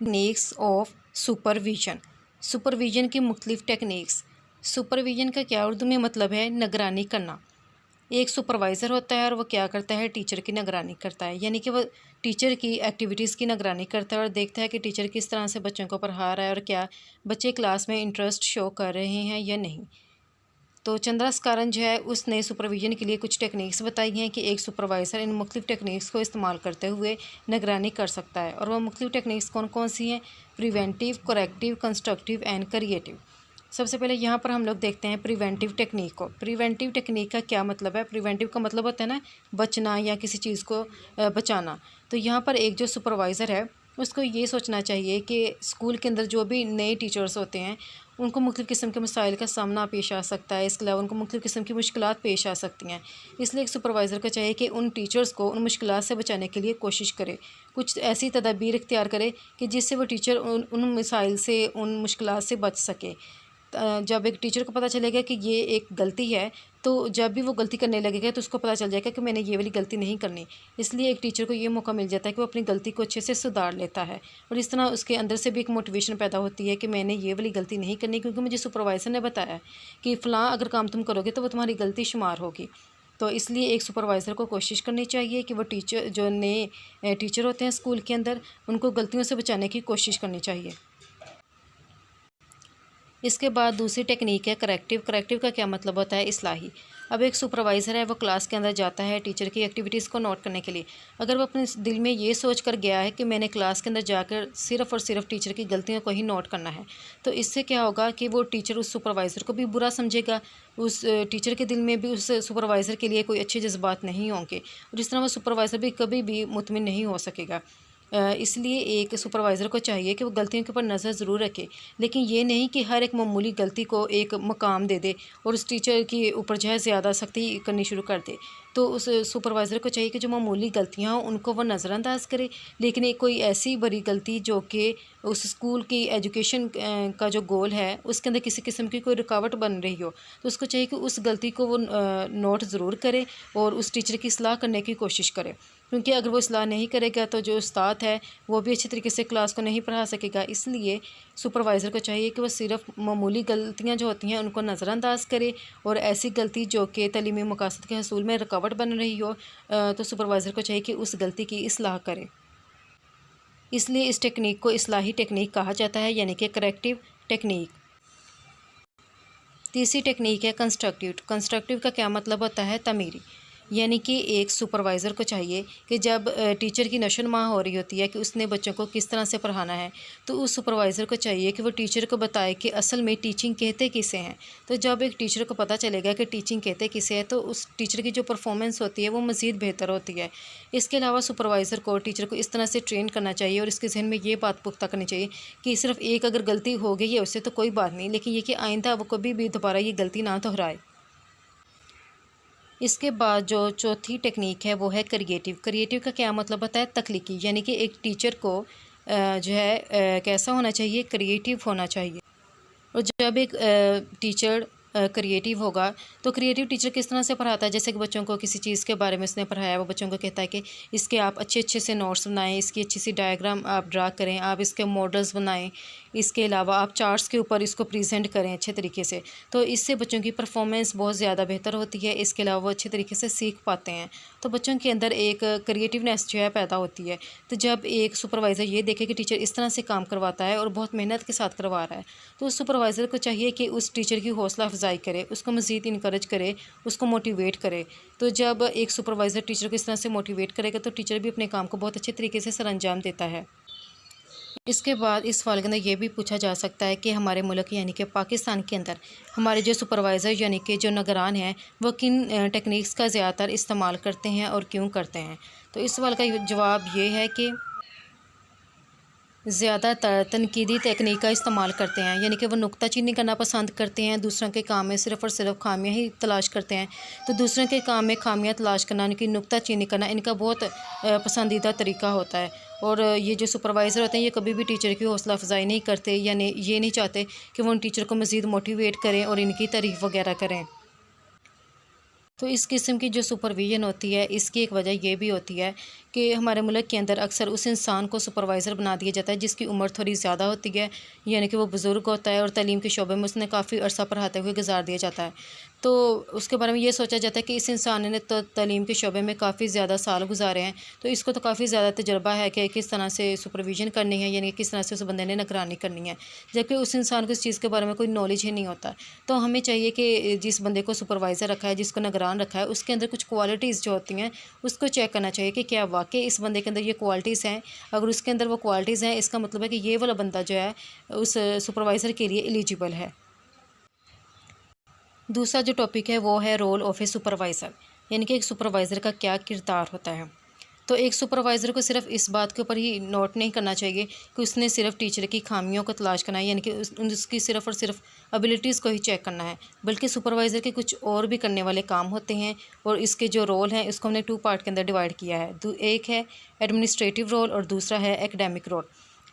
Techniques of supervision. Supervision की मुख्तलिफ techniques. Supervision का क्या उर्दू में मतलब है निगरानी करना। एक सुपरवाइज़र होता है और वो क्या करता है, टीचर की निगरानी करता है, यानी कि वो टीचर की एक्टिविटीज़ की निगरानी करता है और देखता है कि टीचर किस तरह से बच्चों को पढ़ा रहा है और क्या बच्चे क्लास में इंटरेस्ट शो कर रहे हैं या नहीं। तो चंद्रा स्कारन जो है उसने सुपरविज़न के लिए कुछ टेक्निक्स बताई हैं कि एक सुपरवाइज़र इन मुख्तलिफ टेक्निक्स को इस्तेमाल करते हुए निगरानी कर सकता है। और वो मुख्तलिफ टेक्निक्स कौन कौन सी हैं? Preventive, corrective, constructive and creative. सबसे पहले यहाँ पर हम लोग देखते हैं प्रिवेंटिव टेक्निक को। प्रिवेंटिव टेक्निक का क्या मतलब है? प्रिवेंटिव का मतलब होता है ना बचना या किसी चीज़ को बचाना। तो यहाँ पर एक जो सुपरवाइज़र है उसको ये सोचना चाहिए कि स्कूल के अंदर जो भी नए टीचर्स होते हैं उनको मुख्तलिफ़ किस्म के मसाइल का सामना पेश आ सकता है, इसके अलावा उनको मुख्तलिफ़ किस्म की मुश्किलात पेश आ सकती हैं। इसलिए एक सुपरवाइज़र को चाहिए कि उन टीचर्स को उन मुश्किलात से बचाने के लिए कोशिश करे, कुछ ऐसी तदाबीर इख्तियार करे कि जिससे वो टीचर उन मसाइल से, उन मुश्किलात से बच सके। जब एक टीचर को पता चलेगा कि ये एक गलती है, तो जब भी वो गलती करने लगेगा तो उसको पता चल जाएगा कि मैंने ये वाली गलती नहीं करनी। इसलिए एक टीचर को ये मौका मिल जाता है कि वो अपनी गलती को अच्छे से सुधार लेता है और इस तरह उसके अंदर से भी एक मोटिवेशन पैदा होती है कि मैंने ये वाली गलती नहीं करनी, क्योंकि मुझे सुपरवाइज़र ने बताया कि फ़लाँ अगर काम तुम करोगे तो वो तुम्हारी गलती शुमार होगी। तो इसलिए एक सुपरवाइज़र को कोशिश करनी चाहिए कि वो टीचर जो नए टीचर होते हैं स्कूल के अंदर उनको गलतियों से बचाने की कोशिश करनी चाहिए। इसके बाद दूसरी टेक्निक है करेक्टिव। करेक्टिव का क्या मतलब होता है? इस्लाही। अब एक सुपरवाइज़र है वो क्लास के अंदर जाता है टीचर की एक्टिविटीज़ को नोट करने के लिए। अगर वो अपने दिल में ये सोच कर गया है कि मैंने क्लास के अंदर जाकर सिर्फ़ और सिर्फ टीचर की गलतियों को ही नोट करना है, तो इससे क्या होगा कि वो टीचर उस सुपरवाइज़र को भी बुरा समझेगा, उस टीचर के दिल में भी उस सुपरवाइज़र के लिए कोई अच्छे जज्बात नहीं होंगे और इस तरह वो सुपरवाइज़र भी कभी भी मुतमिन नहीं हो सकेगा। इसलिए एक सुपरवाइज़र को चाहिए कि वो गलतियों के ऊपर नज़र ज़रूर रखे, लेकिन ये नहीं कि हर एक मामूली गलती को एक मकाम दे दे और उस टीचर के ऊपर जो है ज़्यादा सख्ती करनी शुरू कर दे। तो उस सुपरवाइज़र को चाहिए कि जो मामूली गलतियाँ हों उनको वो नज़रअंदाज करे, लेकिन एक कोई ऐसी बड़ी गलती जो कि उस स्कूल की एजुकेशन का जो गोल है उसके अंदर किसी किस्म की कोई रुकावट बन रही हो, तो उसको चाहिए कि उस गलती को वो नोट ज़रूर करे और उस टीचर की इस्लाह करने की कोशिश करे, क्योंकि अगर वो इस्लाह नहीं करेगा तो जो उस्ताद है वो भी अच्छे तरीके से क्लास को नहीं पढ़ा सकेगा। इसलिए सुपरवाइज़र को चाहिए कि वो सिर्फ़ मामूली गलतियाँ जो होती हैं उनको नज़रअंदाज करे और ऐसी गलती जो कि तालीमी मकासद के हसूल में रुकावट बन रही हो तो सुपरवाइज़र को चाहिए कि उस गलती की इस्लाह करे। इसलिए इस टेक्निक को इस्लाही टेक्निक कहा जाता है, यानी कि करेक्टिव टेक्निक। तीसरी टेक्निक है कंस्ट्रक्टिव। कंस्ट्रक्टिव का क्या मतलब होता है? तमीरी। यानी कि एक सुपरवाइज़र को चाहिए कि जब टीचर की नशोनुमा हो रही होती है कि उसने बच्चों को किस तरह से पढ़ाना है, तो उस सुपरवाइज़र को चाहिए कि वो टीचर को बताए कि असल में टीचिंग कहते किसे हैं। तो जब एक टीचर को पता चलेगा कि टीचिंग कहते किसे है, तो उस टीचर की जो परफॉर्मेंस होती है वो मज़ीद बेहतर होती है। इसके अलावा सुपरवाइज़र को टीचर को इस तरह से ट्रेन करना चाहिए और इसके जहन में ये बात पुख्ता करनी चाहिए कि सिर्फ एक अगर गलती हो गई है उससे तो कोई बात नहीं, लेकिन ये कि आइंदा वो कभी भी दोबारा ये गलती ना दोहराए। इसके बाद जो चौथी टेक्निक है वो है क्रिएटिव। क्रिएटिव का क्या मतलब होता है? तख्लीकी। यानी कि एक टीचर को जो है कैसा होना चाहिए? क्रिएटिव होना चाहिए। और जब एक टीचर क्रिएटिव होगा तो क्रिएटिव टीचर किस तरह से पढ़ाता है? जैसे कि बच्चों को किसी चीज़ के बारे में उसने पढ़ाया, वो बच्चों को कहता है कि इसके आप अच्छे अच्छे से नोट्स बनाएं, इसकी अच्छी सी डायग्राम आप ड्रा करें, आप इसके मॉडल्स बनाएं, इसके अलावा आप चार्ट्स के ऊपर इसको प्रेजेंट करें अच्छे तरीके से। तो इससे बच्चों की परफॉर्मेंस बहुत ज़्यादा बेहतर होती है, इसके अलावा वो अच्छे तरीके से सीख पाते हैं, तो बच्चों के अंदर एक क्रिएटिवनेस जो है पैदा होती है। तो जब एक सुपरवाइज़र ये देखे कि टीचर इस तरह से काम करवाता है और बहुत मेहनत के साथ करवा रहा है, तो उस सुपरवाइज़र को चाहिए कि उस टीचर की हौसला अफजाई करे, उसको मज़ीद इनकरेज करे, उसको मोटिवेट करे। तो जब एक सुपरवाइज़र टीचर को इस तरह से मोटिवेट करेगा तो टीचर भी अपने काम को बहुत अच्छे तरीके से सरअंजाम देता है। इसके बाद इस सवाल के अंदर ये भी पूछा जा सकता है कि हमारे मुल्क यानी कि पाकिस्तान के अंदर हमारे जो सुपरवाइज़र यानी कि जो निगरान हैं वो किन टेक्निक्स का ज़्यादातर इस्तेमाल करते हैं और क्यों करते हैं। तो इस सवाल का जवाब ये है कि ज़्यादातर तनकीदी तकनीक का इस्तेमाल करते हैं, यानी कि वो नुक्ताचीनी करना पसंद करते हैं, दूसरों के काम में सिर्फ़ और सिर्फ खामियां ही तलाश करते हैं। तो दूसरों के काम में खामियां तलाश करना, उनकी नुक्ताचीनी करना इनका बहुत पसंदीदा तरीका होता है। और ये जो सुपरवाइज़र होते हैं ये कभी भी टीचर की हौसला अफजाई नहीं करते, यानी ये नहीं चाहते कि वो उन टीचर को मज़ीद मोटिवेट करें और इनकी तारीफ़ वगैरह करें। تو اس قسم کی جو سپرویژن ہوتی ہے اس کی ایک وجہ یہ بھی ہوتی ہے کہ ہمارے ملک کے اندر اکثر اس انسان کو سپروائزر بنا دیا جاتا ہے جس کی عمر تھوڑی زیادہ ہوتی ہے، یعنی کہ وہ بزرگ ہوتا ہے اور تعلیم کے شعبے میں اس نے کافی عرصہ پڑھاتے ہوئے گزار دیا جاتا ہے، تو اس کے بارے میں یہ سوچا جاتا ہے کہ اس انسان نے تو تعلیم کے شعبے میں کافی زیادہ سال گزارے ہیں، تو اس کو تو کافی زیادہ تجربہ ہے کہ کس طرح سے سپرویژن کرنی ہے، یعنی کس طرح سے اس بندے نے نگرانی کرنی ہے، جبکہ اس انسان کو اس چیز کے بارے میں کوئی نالج ہی نہیں ہوتا۔ تو ہمیں چاہیے کہ جس بندے کو سپروائزر رکھا ہے، جس کو نگران رکھا ہے، اس کے اندر کچھ کوالٹیز جو ہوتی ہیں اس کو چیک کرنا چاہیے کہ کیا واقعی اس بندے کے اندر یہ کوالٹیز ہیں۔ اگر اس کے اندر وہ کوالٹیز ہیں، اس کا مطلب ہے کہ یہ والا بندہ جو ہے اس سپروائزر کے لیے ایلیجیبل ہے۔ دوسرا جو ٹاپک ہے وہ ہے رول آف اے سپروائزر، یعنی کہ ایک سپروائزر کا کیا کردار ہوتا ہے۔ تو ایک سپروائزر کو صرف اس بات کے اوپر ہی نوٹ نہیں کرنا چاہیے کہ اس نے صرف ٹیچر کی خامیوں کو تلاش کرنا ہے، یعنی کہ اس کی صرف اور صرف ابیلٹیز کو ہی چیک کرنا ہے، بلکہ سپروائزر کے کچھ اور بھی کرنے والے کام ہوتے ہیں، اور اس کے جو رول ہیں اس کو ہم نے 2 پارٹ کے اندر ڈیوائڈ کیا ہے۔ ایک ہے ایڈمنسٹریٹو رول اور دوسرا ہے ایکڈیمک رول۔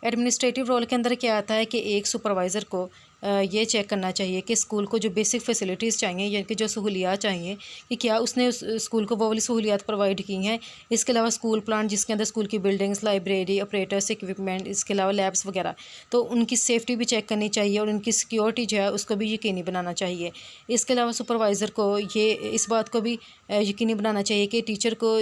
ایڈمنسٹریٹو رول کے اندر کیا آتا ہے کہ ایک سپروائزر کو یہ چیک کرنا چاہیے کہ اسکول کو جو بیسک فیسلٹیز چاہیے، یعنی کہ جو سہولیات چاہیے، کہ کیا اس نے اس اسکول کو وہ والی سہولیات پرووائڈ کی ہیں۔ اس کے علاوہ اسکول پلان جس کے اندر اسکول کی بلڈنگس، لائبریری، آپریٹرس، اکوپمنٹ، اس کے علاوہ لیبس وغیرہ، تو ان کی سیفٹی بھی چیک کرنی چاہیے اور ان کی سیکیورٹی جو ہے اس کو بھی یقینی بنانا چاہیے۔ اس کے علاوہ سپروائزر کو یہ اس بات کو بھی یقینی بنانا چاہیے کہ ٹیچر کو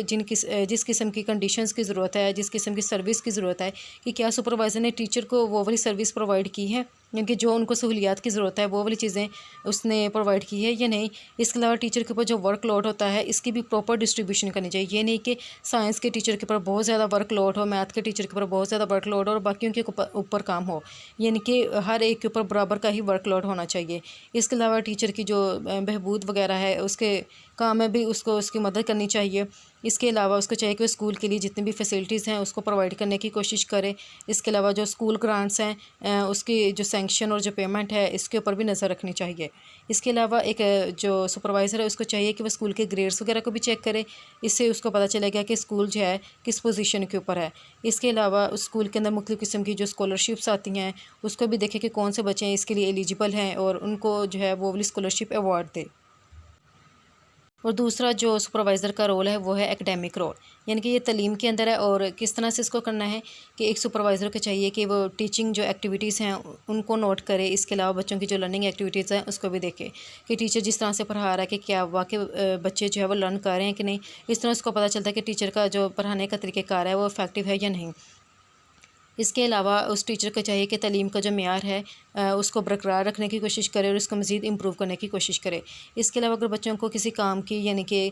جس قسم کی کنڈیشنز کی ضرورت ہے، جس قسم کی سروس کی ضرورت ہے، کہ کیا سپروائزر نے ٹیچر کو وہ والی سروس پرووائڈ کی ہے، کیونکہ جو ان کو سہولیات کی ضرورت ہے وہ والی چیزیں اس نے پرووائڈ کی ہے یا نہیں۔ اس کے علاوہ ٹیچر کے اوپر جو ورک لوڈ ہوتا ہے اس کی بھی پراپر ڈسٹریبیوشن کرنی چاہیے، یہ نہیں کہ سائنس کے ٹیچر کے اوپر بہت زیادہ ورک لوڈ ہو، میتھ کے ٹیچر کے اوپر بہت زیادہ ورک لوڈ ہو اور باقیوں کے اوپر کام ہو، یعنی کہ ہر ایک کے اوپر برابر کا ہی ورک لوڈ ہونا چاہیے۔ اس کے علاوہ ٹیچر کی جو بہبود وغیرہ ہے اس کے کام میں بھی اس کو اس کی مدد کرنی چاہیے۔ اس کے علاوہ اس کو چاہیے کہ وہ اسکول کے لیے جتنی بھی فیسلٹیز ہیں اس کو پرووائڈ کرنے کی کوشش کرے۔ اس کے علاوہ جو اسکول گرانٹس ہیں اس کی جو سینکشن اور جو پیمنٹ ہے اس کے اوپر بھی نظر رکھنی چاہیے۔ اس کے علاوہ ایک جو سپروائزر ہے اس کو چاہیے کہ وہ اسکول کے گریڈس وغیرہ کو بھی چیک کرے، اس سے اس کو پتہ چلے گا کہ اسکول جو ہے کس پوزیشن کے اوپر ہے۔ اس کے علاوہ اسکول کے اندر مختلف قسم کی جو اسکالرشپس آتی ہیں اس کو بھی دیکھے کہ کون سے بچے ہیں اس کے لیے ایلیجیبل ہیں اور ان کو جو ہے وہ والی اسکالرشپ ایوارڈ دے۔ اور دوسرا جو سپروائزر کا رول ہے وہ ہے ایکڈیمک رول، یعنی کہ یہ تعلیم کے اندر ہے، اور کس طرح سے اس کو کرنا ہے کہ ایک سپروائزر کو چاہیے کہ وہ ٹیچنگ جو ایکٹیویٹیز ہیں ان کو نوٹ کرے۔ اس کے علاوہ بچوں کی جو لرننگ ایکٹیویٹیز ہیں اس کو بھی دیکھے کہ ٹیچر جس طرح سے پڑھا رہا ہے کہ کیا واقعی بچے جو ہے وہ لرن کر رہے ہیں کہ نہیں۔ اس طرح اس کو پتہ چلتا ہے کہ ٹیچر کا جو پڑھانے کا طریقہ کار ہے وہ افیکٹو ہے یا نہیں۔ اس کے علاوہ اس ٹیچر کو چاہیے کہ تعلیم کا جو معیار ہے اس کو برقرار رکھنے کی کوشش کرے اور اس کو مزید امپروو کرنے کی کوشش کرے۔ اس کے علاوہ اگر بچوں کو کسی کام کی یعنی کہ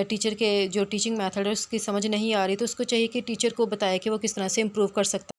ٹیچر کے جو ٹیچنگ میتھڈ ہے اس کی سمجھ نہیں آ رہی تو اس کو چاہیے کہ ٹیچر کو بتائے کہ وہ کس طرح سے امپروو کر سکتا ہے۔